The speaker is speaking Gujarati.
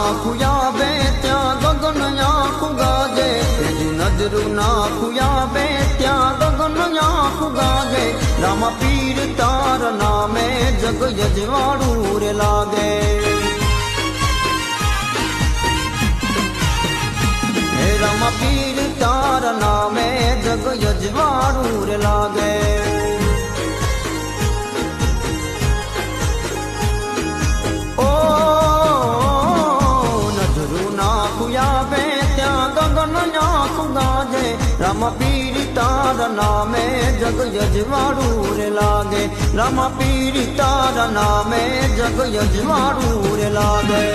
નાખું આવે ત્યાં ગગન આખું ગાજે, નજરું નાખું આવે ત્યાં ગગન આખું ગાજે, રામા પીર તારા નામે જગ યજવાડું રે લાગે, હે રામા પીર તારા નામે જગ યજવાડું રે લાગે. ઓ નજરું નાખું આવે ત્યાં ગગન આખું ગાજે, રામા પીર તારા નામે જગ યજવાડું રે લાગે, રામા પીર તારા નામે જગ યજવાડું રે લાગે.